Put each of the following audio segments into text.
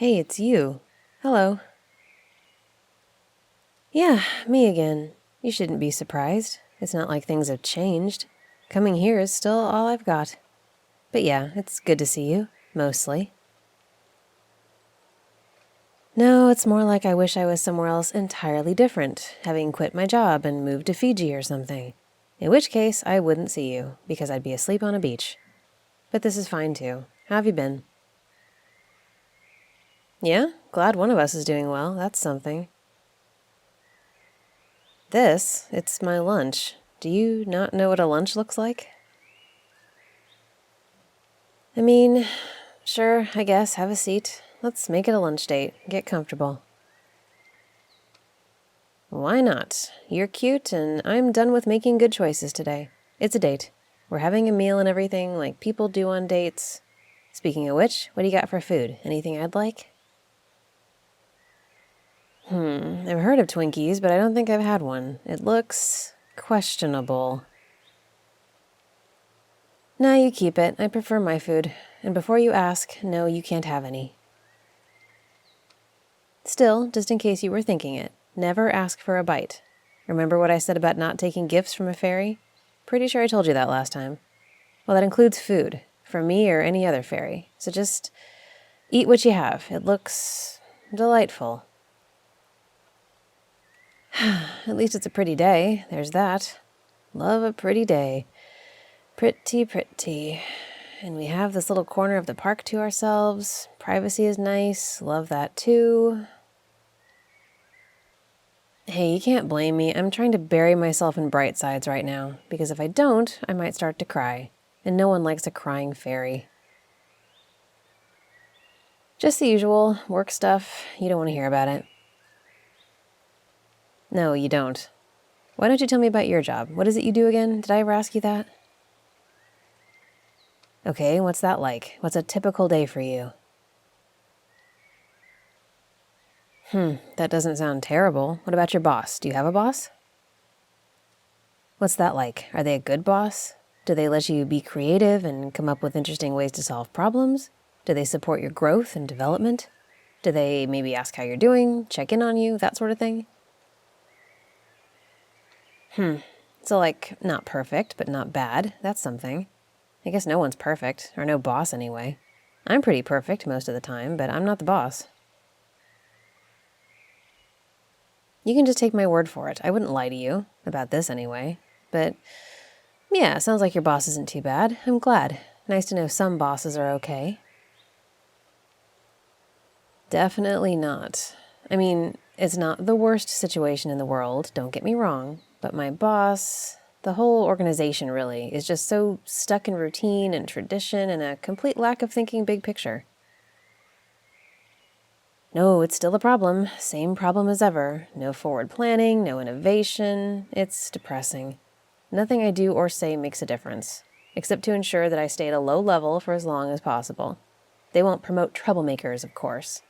Hey, it's you. Hello. Yeah, me again. You shouldn't be surprised. It's not like things have changed. Coming here is still all I've got. But yeah, it's good to see you, mostly. No, it's more like I wish I was somewhere else entirely different, having quit my job and moved to Fiji or something. In which case, I wouldn't see you, because I'd be asleep on a beach. But this is fine too. How have you been? Yeah? Glad one of us is doing well. That's something. It's my lunch. Do you not know what a lunch looks like? I mean, sure, I guess. Have a seat. Let's make it a lunch date. Get comfortable. Why not? You're cute, and I'm done with making good choices today. It's a date. We're having a meal and everything like people do on dates. Speaking of which, what do you got for food? Anything I'd like? I've heard of Twinkies, but I don't think I've had one. It looks questionable. No, you keep it. I prefer my food. And before you ask, no, you can't have any. Still, just in case you were thinking it, never ask for a bite. Remember what I said about not taking gifts from a fairy? Pretty sure I told you that last time. Well, that includes food, from me or any other fairy. So just eat what you have. It looks delightful. At least it's a pretty day. There's that. Love a pretty day. Pretty, pretty. And we have this little corner of the park to ourselves. Privacy is nice. Love that too. Hey, you can't blame me. I'm trying to bury myself in bright sides right now, because if I don't, I might start to cry. And no one likes a crying fairy. Just the usual work stuff. You don't want to hear about it. No, you don't. Why don't you tell me about your job? What is it you do again? Did I ever ask you that? Okay, what's that like? What's a typical day for you? That doesn't sound terrible. What about your boss? Do you have a boss? What's that like? Are they a good boss? Do they let you be creative and come up with interesting ways to solve problems? Do they support your growth and development? Do they maybe ask how you're doing, check in on you, that sort of thing? So like, not perfect, but not bad. That's something. I guess no one's perfect, or no boss anyway. I'm pretty perfect most of the time, but I'm not the boss. You can just take my word for it. I wouldn't lie to you, about this anyway. But yeah, sounds like your boss isn't too bad. I'm glad. Nice to know some bosses are okay. Definitely not. I mean, it's not the worst situation in the world, don't get me wrong, but my boss, the whole organization really, is just so stuck in routine and tradition and a complete lack of thinking big picture. No, it's still a problem. Same problem as ever. No forward planning, no innovation. It's depressing. Nothing I do or say makes a difference, except to ensure that I stay at a low level for as long as possible. They won't promote troublemakers, of course.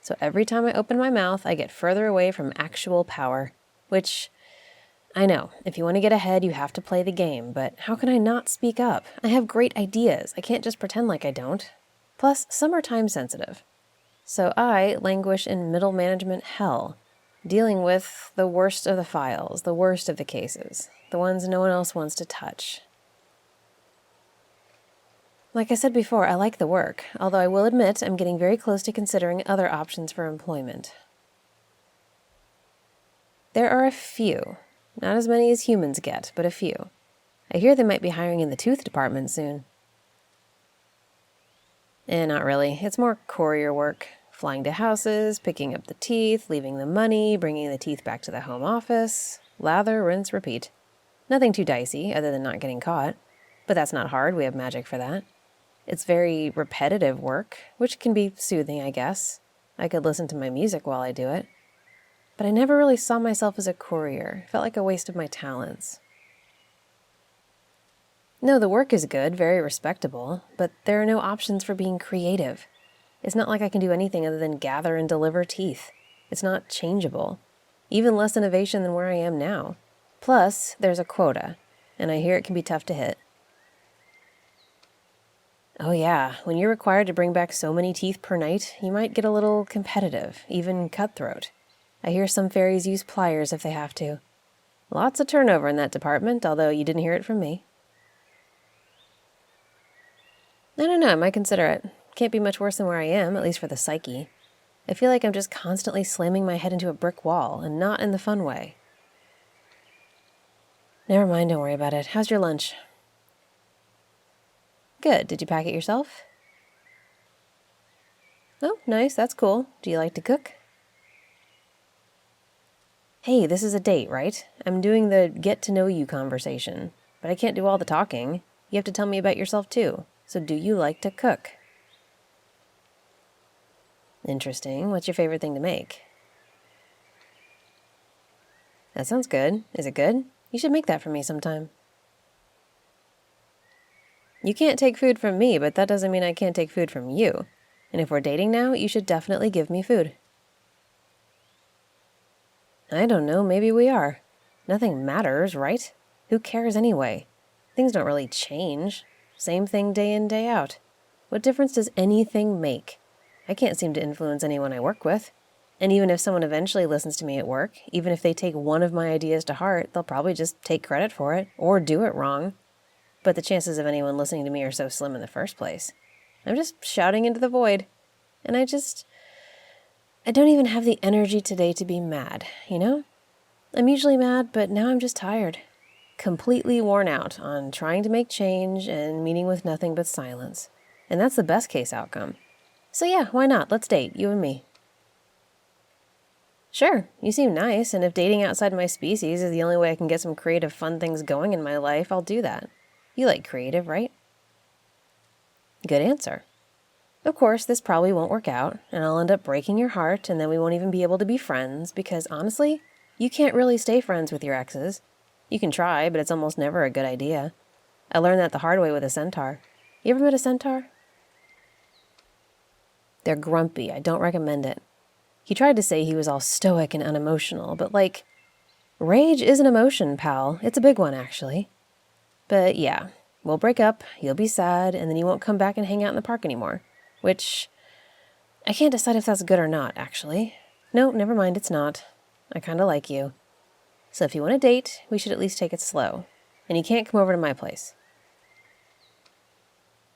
So every time I open my mouth, I get further away from actual power, which, I know, if you want to get ahead, you have to play the game, but how can I not speak up? I have great ideas. I can't just pretend like I don't. Plus, some are time sensitive. So I languish in middle management hell, dealing with the worst of the files, the worst of the cases, the ones no one else wants to touch. Like I said before, I like the work, although I will admit I'm getting very close to considering other options for employment. There are a few. Not as many as humans get, but a few. I hear they might be hiring in the tooth department soon. Not really. It's more courier work. Flying to houses, picking up the teeth, leaving the money, bringing the teeth back to the home office. Lather, rinse, repeat. Nothing too dicey, other than not getting caught. But that's not hard, we have magic for that. It's very repetitive work, which can be soothing, I guess. I could listen to my music while I do it. But I never really saw myself as a courier. Felt like a waste of my talents. No, the work is good, very respectable, but there are no options for being creative. It's not like I can do anything other than gather and deliver teeth. It's not changeable. Even less innovation than where I am now. Plus, there's a quota, and I hear it can be tough to hit. Oh yeah, when you're required to bring back so many teeth per night, you might get a little competitive, even cutthroat. I hear some fairies use pliers if they have to. Lots of turnover in that department, although you didn't hear it from me. I don't know, I might consider it. Can't be much worse than where I am, at least for the psyche. I feel like I'm just constantly slamming my head into a brick wall, and not in the fun way. Never mind, don't worry about it. How's your lunch? Good. Did you pack it yourself? Oh, nice. That's cool. Do you like to cook? Hey, this is a date, right? I'm doing the get-to-know-you conversation, but I can't do all the talking. You have to tell me about yourself, too. So do you like to cook? Interesting. What's your favorite thing to make? That sounds good. Is it good? You should make that for me sometime. You can't take food from me, but that doesn't mean I can't take food from you. And if we're dating now, you should definitely give me food. I don't know, maybe we are. Nothing matters, right? Who cares anyway? Things don't really change. Same thing day in, day out. What difference does anything make? I can't seem to influence anyone I work with. And even if someone eventually listens to me at work, even if they take one of my ideas to heart, they'll probably just take credit for it, or do it wrong. But the chances of anyone listening to me are so slim in the first place. I'm just shouting into the void. And I don't even have the energy today to be mad, you know? I'm usually mad, but now I'm just tired. Completely worn out on trying to make change and meeting with nothing but silence. And that's the best case outcome. So yeah, why not? Let's date, you and me. Sure, you seem nice, and if dating outside my species is the only way I can get some creative fun things going in my life, I'll do that. You like creative, right? Good answer. Of course, this probably won't work out, and I'll end up breaking your heart, and then we won't even be able to be friends, because honestly, you can't really stay friends with your exes. You can try, but it's almost never a good idea. I learned that the hard way with a centaur. You ever met a centaur? They're grumpy. I don't recommend it. He tried to say he was all stoic and unemotional, but rage is an emotion, pal. It's a big one, actually. But yeah, we'll break up, you'll be sad, and then you won't come back and hang out in the park anymore. Which, I can't decide if that's good or not, actually. No, never mind, it's not. I kinda like you. So if you want to date, we should at least take it slow. And you can't come over to my place.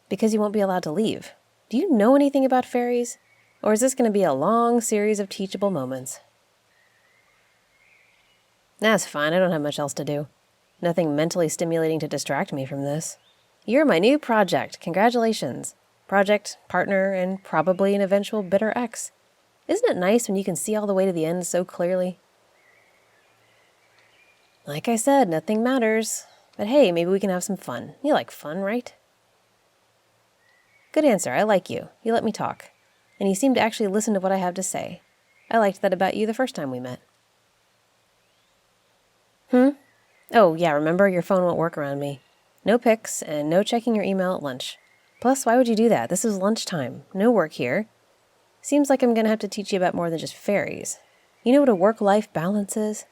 Because you won't be allowed to leave. Do you know anything about fairies? Or is this going to be a long series of teachable moments? That's fine, I don't have much else to do. Nothing mentally stimulating to distract me from this. You're my new project, congratulations. Project, partner, and probably an eventual bitter ex. Isn't it nice when you can see all the way to the end so clearly? Like I said, nothing matters. But hey, maybe we can have some fun. You like fun, right? Good answer, I like you. You let me talk. And you seem to actually listen to what I have to say. I liked that about you the first time we met. Oh, yeah, remember, your phone won't work around me. No pics, and no checking your email at lunch. Plus, why would you do that? This is lunchtime. No work here. Seems like I'm going to have to teach you about more than just fairies. You know what a work-life balance is?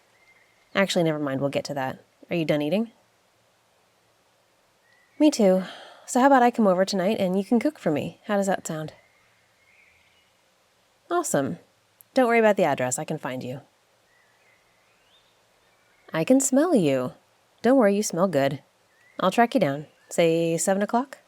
Actually, never mind, we'll get to that. Are you done eating? Me too. So how about I come over tonight and you can cook for me? How does that sound? Awesome. Don't worry about the address, I can find you. I can smell you. Don't worry, you smell good. I'll track you down. Say 7 o'clock?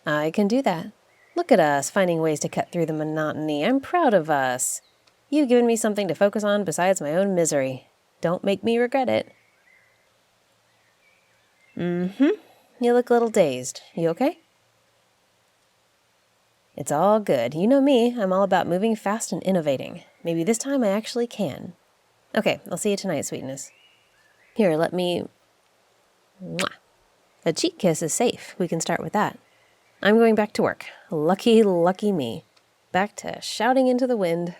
I can do that. Look at us, finding ways to cut through the monotony. I'm proud of us. You've given me something to focus on besides my own misery. Don't make me regret it. You look a little dazed. You okay? It's all good. You know me, I'm all about moving fast and innovating. Maybe this time I actually can. Okay, I'll see you tonight, sweetness. Here, let me... Mwah. A cheek kiss is safe. We can start with that. I'm going back to work. Lucky, lucky me. Back to shouting into the wind.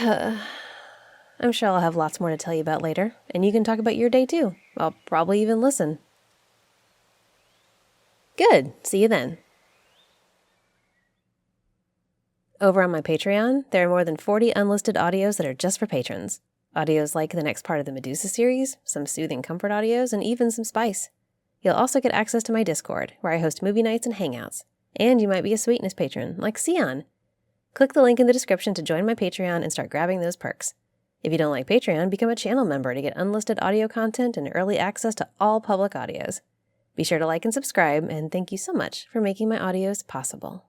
I'm sure I'll have lots more to tell you about later, and you can talk about your day too. I'll probably even listen. Good. See you then. Over on my Patreon, there are more than 40 unlisted audios that are just for patrons. Audios like the next part of the Medusa series, some soothing comfort audios, and even some spice. You'll also get access to my Discord, where I host movie nights and hangouts. And you might be a Sweetness patron, like Sion. Click the link in the description to join my Patreon and start grabbing those perks. If you don't like Patreon, become a channel member to get unlisted audio content and early access to all public audios. Be sure to like and subscribe, and thank you so much for making my audios possible.